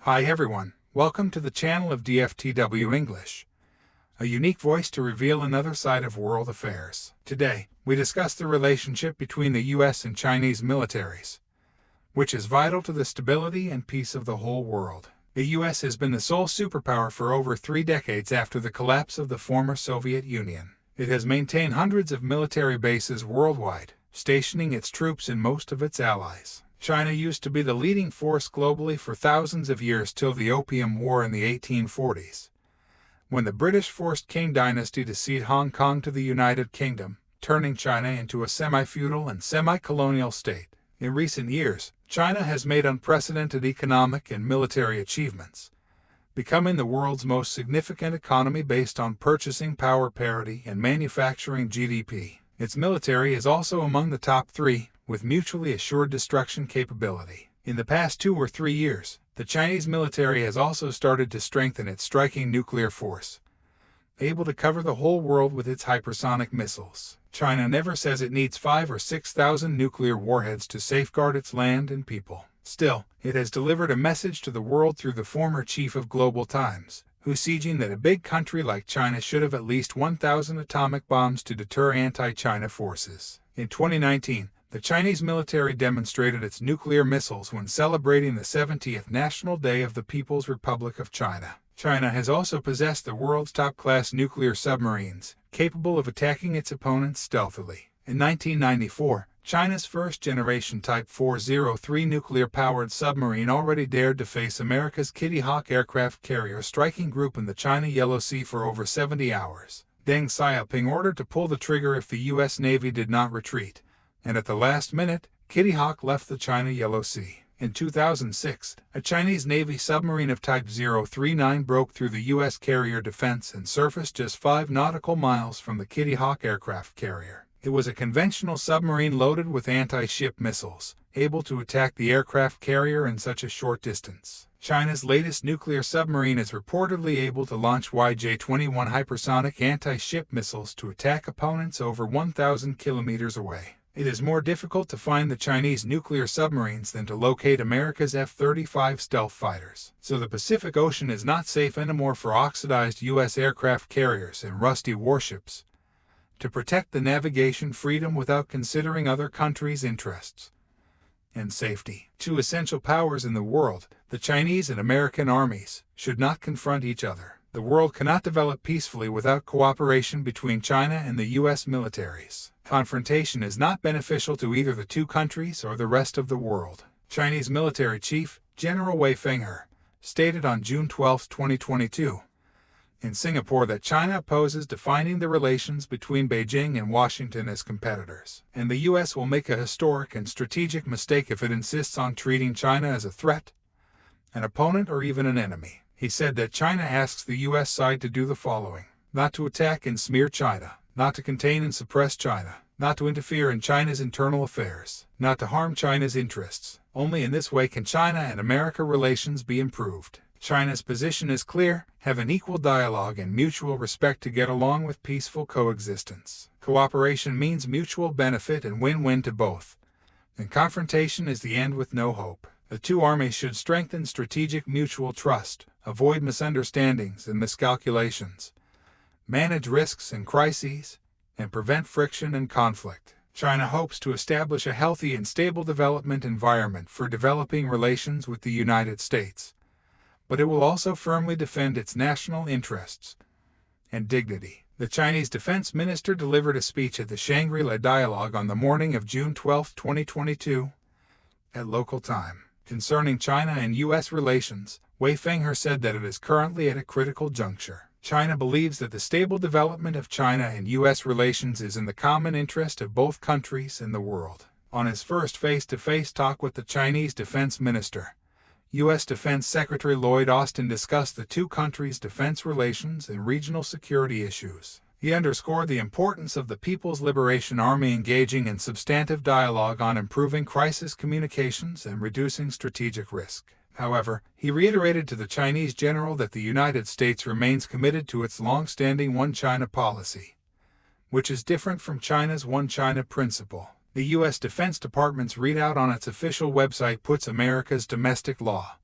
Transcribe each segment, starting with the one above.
Hi everyone, welcome to the channel of DFTW English, a unique voice to reveal another side of world affairs. Today, we discuss the relationship between the US and Chinese militaries, which is vital to the stability and peace of the whole world. The US has been the sole superpower for over 3 decades after the collapse of the former Soviet Union. It has maintained hundreds of military bases worldwide, stationing its troops in most of its allies. China used to be the leading force globally for thousands of years till the Opium War in the 1840s, when the British forced Qing dynasty to cede Hong Kong to the United Kingdom, turning China into a semi-feudal and semi-colonial state. In recent years, China has made unprecedented economic and military achievements, becoming the world's most significant economy based on purchasing power parity and manufacturing GDP. Its military is also among the top 3, with mutually assured destruction capability. In the past 2 or 3 years, the Chinese military has also started to strengthen its striking nuclear force, able to cover the whole world with its hypersonic missiles. China never says it needs 5,000 or 6,000 nuclear warheads to safeguard its land and people. Still, it has delivered a message to the world through the former chief of Global Times, who's sieging that a big country like China should have at least 1,000 atomic bombs to deter anti-China forces. In 2019, the Chinese military demonstrated its nuclear missiles when celebrating the 70th National Day of the People's Republic of China. China has also possessed the world's top-class nuclear submarines, capable of attacking its opponents stealthily. In 1994, China's first-generation Type 403 nuclear-powered submarine already dared to face America's Kitty Hawk aircraft carrier striking group in the China Yellow Sea for over 70 hours. Deng Xiaoping ordered to pull the trigger if the U.S. Navy did not retreat, and at the last minute, Kitty Hawk left the China Yellow Sea. In 2006, a Chinese Navy submarine of Type 039 broke through the U.S. carrier defense and surfaced just 5 nautical miles from the Kitty Hawk aircraft carrier. It was a conventional submarine loaded with anti-ship missiles, able to attack the aircraft carrier in such a short distance. China's latest nuclear submarine is reportedly able to launch YJ-21 hypersonic anti-ship missiles to attack opponents over 1,000 kilometers away. It is more difficult to find the Chinese nuclear submarines than to locate America's F-35 stealth fighters. So the Pacific Ocean is not safe anymore for oxidized U.S. aircraft carriers and rusty warships to protect the navigation freedom without considering other countries' interests and safety. 2 essential powers in the world, the Chinese and American armies, should not confront each other. The world cannot develop peacefully without cooperation between China and the U.S. militaries. Confrontation is not beneficial to either the 2 countries or the rest of the world. Chinese military chief, General Wei Fenghe, stated on June 12, 2022, in Singapore that China opposes defining the relations between Beijing and Washington as competitors, and the U.S. will make a historic and strategic mistake if it insists on treating China as a threat, an opponent, or even an enemy. He said that China asks the U.S. side to do the following: not to attack and smear China, not to contain and suppress China, not to interfere in China's internal affairs, not to harm China's interests. Only in this way can China and America relations be improved. China's position is clear: have an equal dialogue and mutual respect to get along with peaceful coexistence. Cooperation means mutual benefit and win-win to both, and confrontation is the end with no hope. The 2 armies should strengthen strategic mutual trust, avoid misunderstandings and miscalculations, manage risks and crises, and prevent friction and conflict. China hopes to establish a healthy and stable development environment for developing relations with the United States, but it will also firmly defend its national interests and dignity. The Chinese defense minister delivered a speech at the Shangari-La dialogue on the morning of June 12, 2022, at local time. Concerning China and U.S. relations, Wei Fenghe said that it is currently at a critical juncture. China believes that the stable development of China and U.S. relations is in the common interest of both countries and the world. On his first face-to-face talk with the Chinese defense minister, U.S. Defense Secretary Lloyd Austin discussed the 2 countries' defense relations and regional security issues. He underscored the importance of the People's Liberation Army engaging in substantive dialogue on improving crisis communications and reducing strategic risk. However, he reiterated to the Chinese general that the United States remains committed to its long-standing One China policy, which is different from China's One China principle. The U.S. Defense Department's readout on its official website puts America's domestic law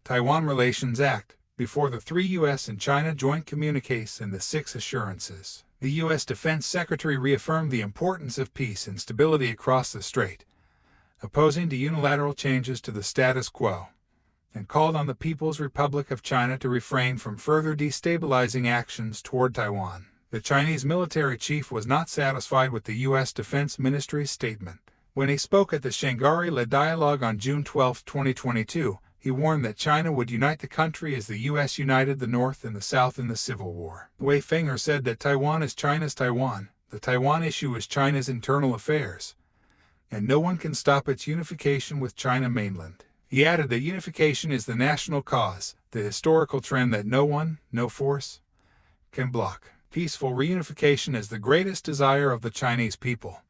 Taiwan Relations Act, before the 3 U.S. and China joint communiques and the 6 assurances. The U.S. Defense Secretary reaffirmed the importance of peace and stability across the strait, opposing to unilateral changes to the status quo, and called on the People's Republic of China to refrain from further destabilizing actions toward Taiwan. The Chinese military chief was not satisfied with the U.S. Defense Ministry's statement. When he spoke at the Shangari-La dialogue on June 12, 2022, he warned that China would unite the country as the U.S. united the North and the South in the Civil War. Wei Fenghe said that Taiwan is China's Taiwan, the Taiwan issue is China's internal affairs, and no one can stop its unification with China mainland. He added that unification is the national cause, the historical trend that no one, no force, can block. Peaceful reunification is the greatest desire of the Chinese people,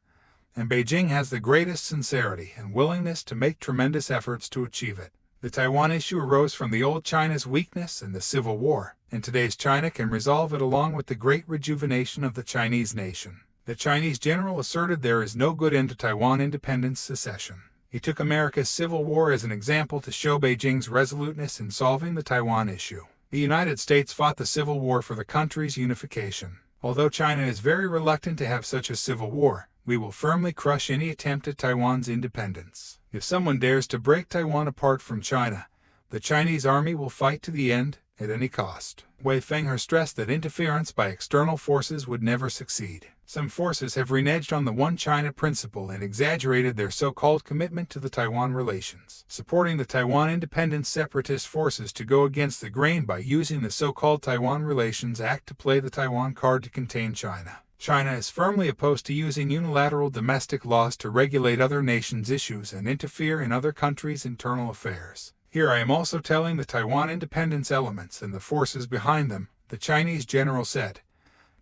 and Beijing has the greatest sincerity and willingness to make tremendous efforts to achieve it. The Taiwan issue arose from the old China's weakness in the Civil War, and today's China can resolve it along with the great rejuvenation of the Chinese nation. The Chinese general asserted there is no good end to Taiwan independence secession. He took America's Civil War as an example to show Beijing's resoluteness in solving the Taiwan issue. The United States fought the Civil War for the country's unification. Although China is very reluctant to have such a civil war, we will firmly crush any attempt at Taiwan's independence. If someone dares to break Taiwan apart from China, the Chinese army will fight to the end, at any cost. Wei Fenghe stressed that interference by external forces would never succeed. Some forces have reneged on the One China principle and exaggerated their so-called commitment to the Taiwan relations, supporting the Taiwan independent separatist forces to go against the grain by using the so-called Taiwan Relations Act to play the Taiwan card to contain China. China is firmly opposed to using unilateral domestic laws to regulate other nations' issues and interfere in other countries' internal affairs. Here I am also telling the Taiwan independence elements and the forces behind them, the Chinese general said,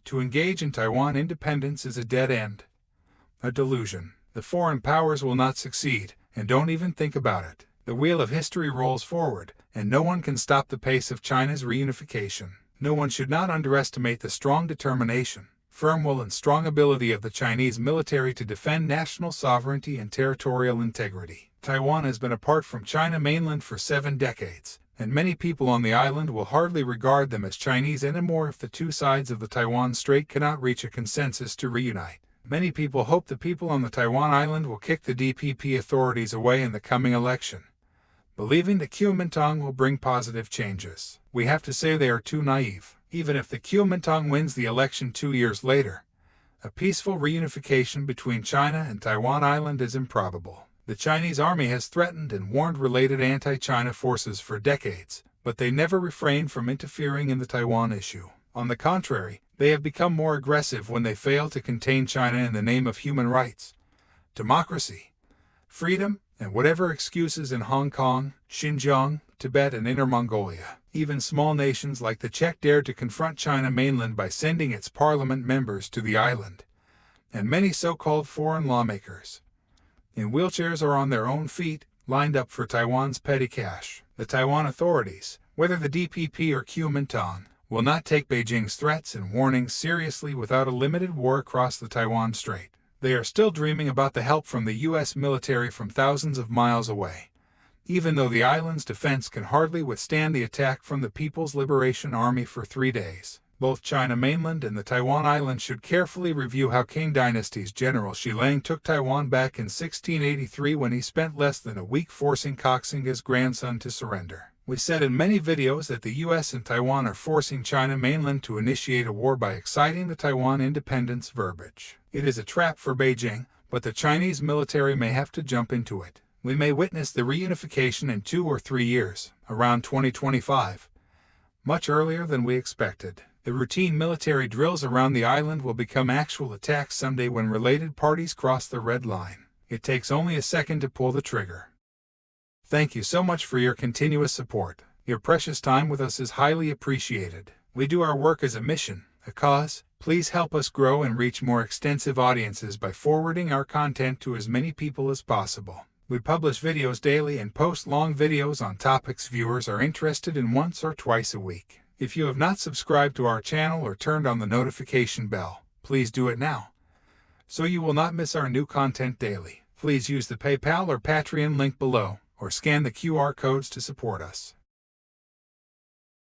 to engage in Taiwan independence is a dead end, a delusion. The foreign powers will not succeed, and don't even think about it. The wheel of history rolls forward, and no one can stop the pace of China's reunification. No one should not underestimate the strong determination, firm will and strong ability of the Chinese military to defend national sovereignty and territorial integrity. Taiwan has been apart from China mainland for 7 decades, and many people on the island will hardly regard them as Chinese anymore if the two sides of the Taiwan Strait cannot reach a consensus to reunite. Many people hope the people on the Taiwan island will kick the DPP authorities away in the coming election, believing the Kuomintang will bring positive changes. We have to say they are too naive. Even if the Kuomintang wins the election 2 years later, a peaceful reunification between China and Taiwan Island is improbable. The Chinese army has threatened and warned related anti-China forces for decades, but they never refrained from interfering in the Taiwan issue. On the contrary, they have become more aggressive when they fail to contain China in the name of human rights, democracy, freedom, and whatever excuses in Hong Kong, Xinjiang, Tibet, and Inner Mongolia. Even small nations like the Czech dared to confront China mainland by sending its parliament members to the island, and many so-called foreign lawmakers, in wheelchairs or on their own feet, lined up for Taiwan's petty cash. The Taiwan authorities, whether the DPP or Kuomintang, will not take Beijing's threats and warnings seriously without a limited war across the Taiwan Strait. They are still dreaming about the help from the U.S. military from thousands of miles away, even though the island's defense can hardly withstand the attack from the People's Liberation Army for 3 days. Both China mainland and the Taiwan island should carefully review how Qing Dynasty's General Shileng took Taiwan back in 1683 when he spent less than a week forcing Koxinga's grandson to surrender. We said in many videos that the U.S. and Taiwan are forcing China mainland to initiate a war by exciting the Taiwan independence verbiage. It is a trap for Beijing, but the Chinese military may have to jump into it. We may witness the reunification in 2 or 3 years, around 2025, much earlier than we expected. The routine military drills around the island will become actual attacks someday when related parties cross the red line. It takes only a second to pull the trigger. Thank you so much for your continuous support. Your precious time with us is highly appreciated. We do our work as a mission, a cause. Please help us grow and reach more extensive audiences by forwarding our content to as many people as possible. We publish videos daily and post long videos on topics viewers are interested in once or twice a week. If you have not subscribed to our channel or turned on the notification bell, please do it now, so you will not miss our new content daily. Please use the PayPal or Patreon link below, or scan the QR codes to support us.